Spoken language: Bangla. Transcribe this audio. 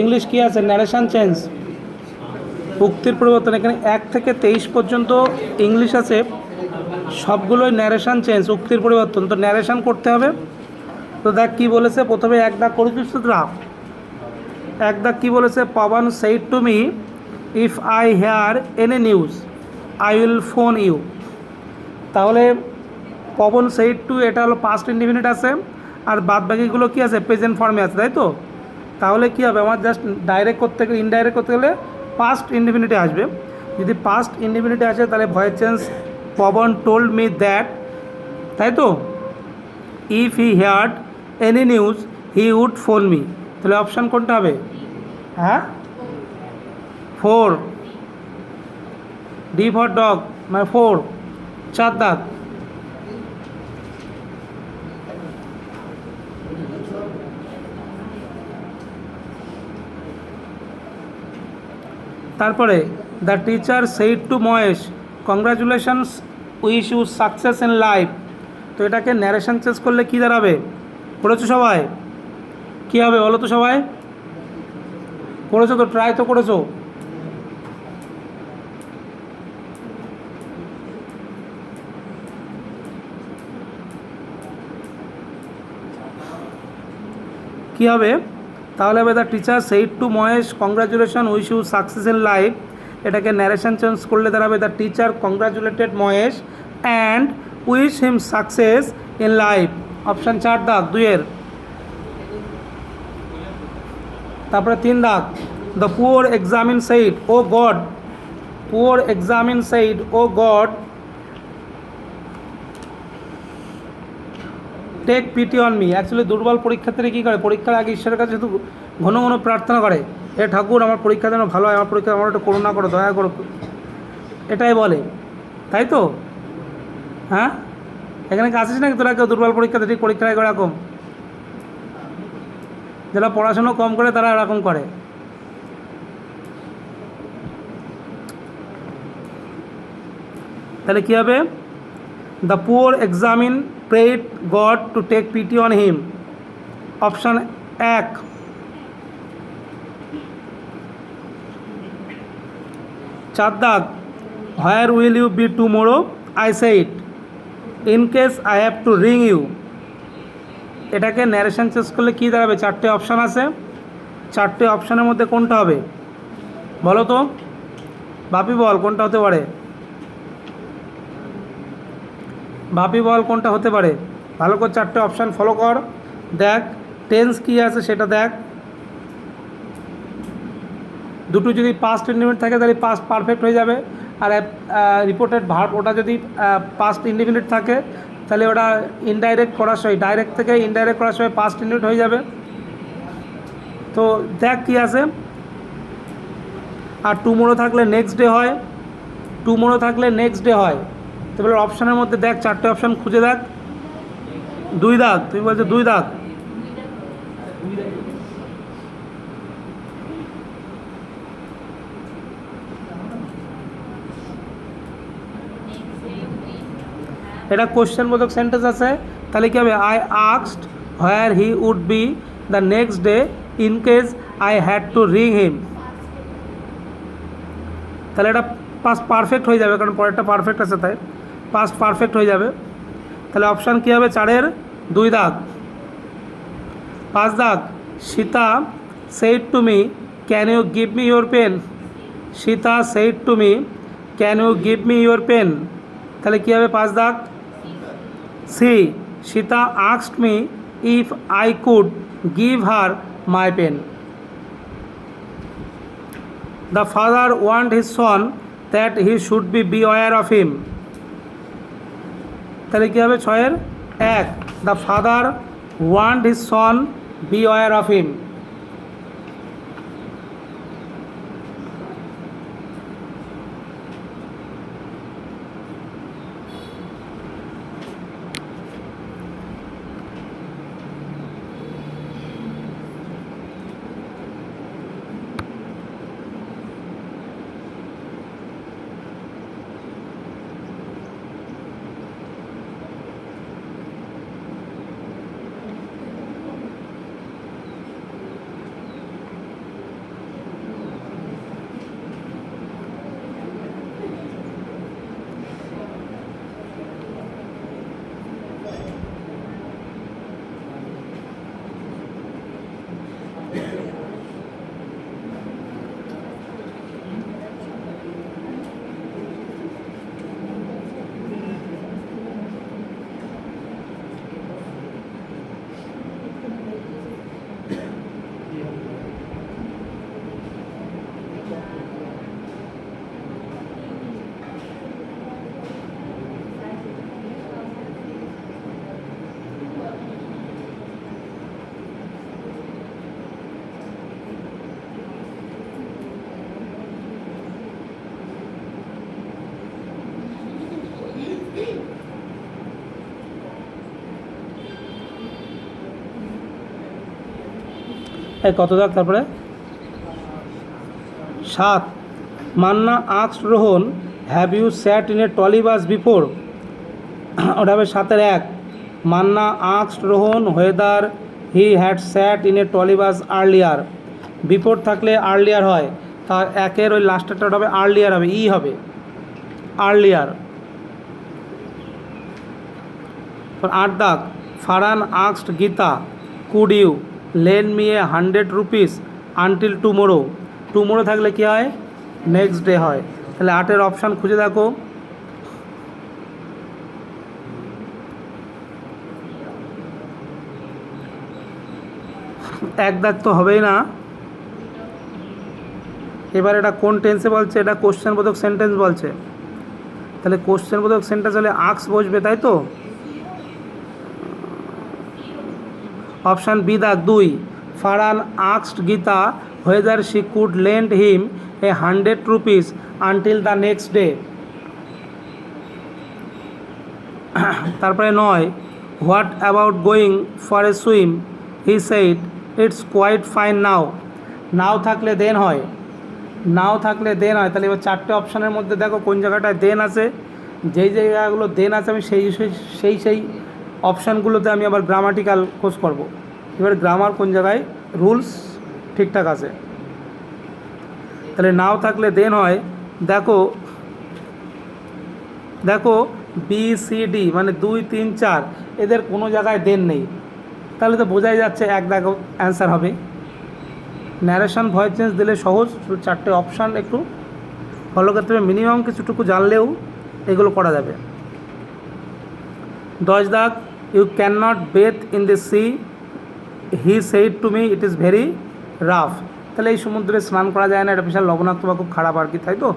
ইংলিশ কী আছে, ন্যারেশন চেঞ্জ, উক্তির পরিবর্তন। এখানে 1 থেকে 23 পর্যন্ত ইংলিশ আছে, সবগুলোই ন্যারেশন চেঞ্জ, উক্তির পরিবর্তন। তো ন্যারেশন করতে হবে। তো দেখ কী বলেছে, প্রথমে 1 দাগ করেছিস তো তোরা। 1 দাগ কী বলেছে, Pawan said to me if I hear any news I will phone you. তাহলে পবন সেইড টু এটা হলো পাস্ট ইনডিফিনিট আছে, আর বাদ বাকিগুলো কী আছে, প্রেজেন্ট ফর্মে আছে, তাই তো। তাহলে কী হবে, আমার জাস্ট ডাইরেক্ট করতে গেলে, ইনডাইরেক্ট করতে গেলে পাস্ট ইনডিফিনিটে আসবে। যদি পাস্ট ইনডিফিনিটে আসে তাহলে voice change, Pawan told me that, তাই তো। If he heard any news he would phone me. তাহলে অপশান কোনটা হবে? হ্যাঁ, 4, ডি ফর ডগ, মানে 4, 4 দাগ। তারপরে the teacher said to Mahesh congratulations wish you success in life. তো এটাকে ন্যারেশন চেঞ্জ করলে কী দাঁড়াবে, পড়েছো সবাই? কী হবে বলো তো সবাই? করেছো তো, ট্রাই তো করেছো। কী হবে তাহলে? হবে the teacher said to Mahesh congratulation wish you success in life. এটাকে ন্যারেশন চেঞ্জ করলে দাঁড়াবে the teacher congratulated Mahesh and wish him success in life. Option 4 দাগ 2-এর। তারপরে 3 দাগ, the poor examinee said oh God, poor examinee said oh God take pity on me. Actually দুর্বল পরীক্ষার্থীরা কী করে, পরীক্ষার আগে ঈশ্বরের কাছে শুধু ঘন ঘন প্রার্থনা করে, হে ঠাকুর আমার পরীক্ষা যেন ভালো হয়, আমার পরীক্ষা আমার একটু করুণা করো, দয়া করো, এটাই বলে, তাই তো। হ্যাঁ, এখানে কি আসিস নাকি তোরা কেউ দুর্বল পরীক্ষাতে? ঠিক পরীক্ষায় এরকম, যারা পড়াশুনো কম করে তারা এরকম করে। তাহলে কী হবে, the poor examinee prayed God to take pity on him. Option 1। 4 দাগ, where will you be tomorrow I said in case I have to ring you. এটাকে ন্যারেশন চেঞ্জ করলে কী দাঁড়াবে? 4টে অপশান আছে, 4টে অপশানের মধ্যে কোনটা হবে বলো তো? বাপি বল কোনটা হতে পারে, বাপি বল কোনটা হতে পারে? ভালো করে 4টে অপশান ফলো কর, দেখ টেন্স কী আছে সেটা দেখ। দুটো যদি পাস্ট ইনডিফিনিট থাকে তাহলে পাস্ট পারফেক্ট হয়ে যাবে, আর রিপোর্টেড ভার্ব ওটা যদি পাস্ট ইনডিফিনিট থাকে তাহলে ওটা ইনডাইরেক্ট করার সময়, ডাইরেক্ট থেকে ইনডাইরেক্ট করার সময় পাস্ট ইনডিফিনিট হয়ে যাবে। তো দেখ কী আছে, আর টুমোরো থাকলে নেক্সট ডে হয়, টুমোরো থাকলে নেক্সট ডে হয়। তো বলে অপশানের মধ্যে দেখ 4টে অপশান খুঁজে দেখ। 2 দাগ, তুমি বলছো 2 দাগ। এটা কোশ্চেন বোধক সেন্টেন্স আছে, তাহলে কী হবে, I asked where he would be the next day in case I had to ring him. তাহলে এটা পাস্ট পারফেক্ট হয়ে যাবে, কারণ পরেরটা পারফেক্ট আছে, তাই পাস্ট পারফেক্ট হয়ে যাবে। তাহলে অপশান কী হবে, 4-এর 2 দাগ। 5 দাগ, Sita said to me can you give me your pen. Sita said to me can you give me your pen. তাহলে কী হবে 5 দাগ, she Sita asked me if I could give her my pen. The father want his son that he should be beware of him. তাহলে কী হবে 6-এর 1, the father want his son beware of him. এই কত দাগ তারপরে 7 মান্না আক্সড Rohan have you sat in a trolley bus before, ওটা হবে 7-1। মান্না আক্সড Rohan whether he had sat in a trolley bus earlier, before থাকলে আর্লিয়ার হয়, তা 1-এর ওই লাস্টেরটা হবে আর্লিয়ার, হবে ই হবে আর্লিয়ার। 8 দাগ ফারহান আক্সড Geeta could you lend me a 100 rupees until tomorrow, tomorrow থাকলে কী হয় নেক্সট ডে হয়, তাহলে 8-এর অপশান খুঁজে দেখো। এক দাগ তো হবেই না। এবার এটা কোন টেন্সে বলছে, এটা কোশ্চেন বোধক সেন্টেন্স বলছে, তাহলে কোশ্চেন বোধক সেন্টেন্স হলে আক্স বসবে, তাই তো। অপশান বি দাগ 2 ফারহান আক্সড Geeta whether she could lend him a 100 rupees until the next day. তারপরে 9 what about going for a swim he said it's quite fine now, now থাকলে দেন হয়, নাও থাকলে দেন হয়। তাহলে এবার 4টে অপশানের মধ্যে দেখো কোন জায়গাটায় দেন আছে, যেই জায়গাগুলো দেন আছে আমি সেই অপশানগুলোতে আমি আবার গ্রামাটিক্যাল খোঁজ করব। এবার গ্রামার কোন জায়গায় রুলস ঠিকঠাক আছে, তাহলে নাও থাকলে দেন হয়। দেখো দেখো বি সি ডি মানে 2, 3, 4 এদের কোনো জায়গায় দেন নেই, তাহলে তো বোঝাই যাচ্ছে এক দেখো অ্যান্সার হবে। ন্যারেশন ভয়েস চেঞ্জ দিলে সহজ, 4টে অপশান একটু ফলো করতে হবে, মিনিমাম কিছুটুকু জানলেও এগুলো করা যাবে। 10 দাগ you can not bathe in the sea he said to me it is very rough, তাহলে এই সমুদ্রে স্নান করা যায় না, এটা বিশাল লবণাক্ত বা খুব খারাপ আর কি, তাই তো।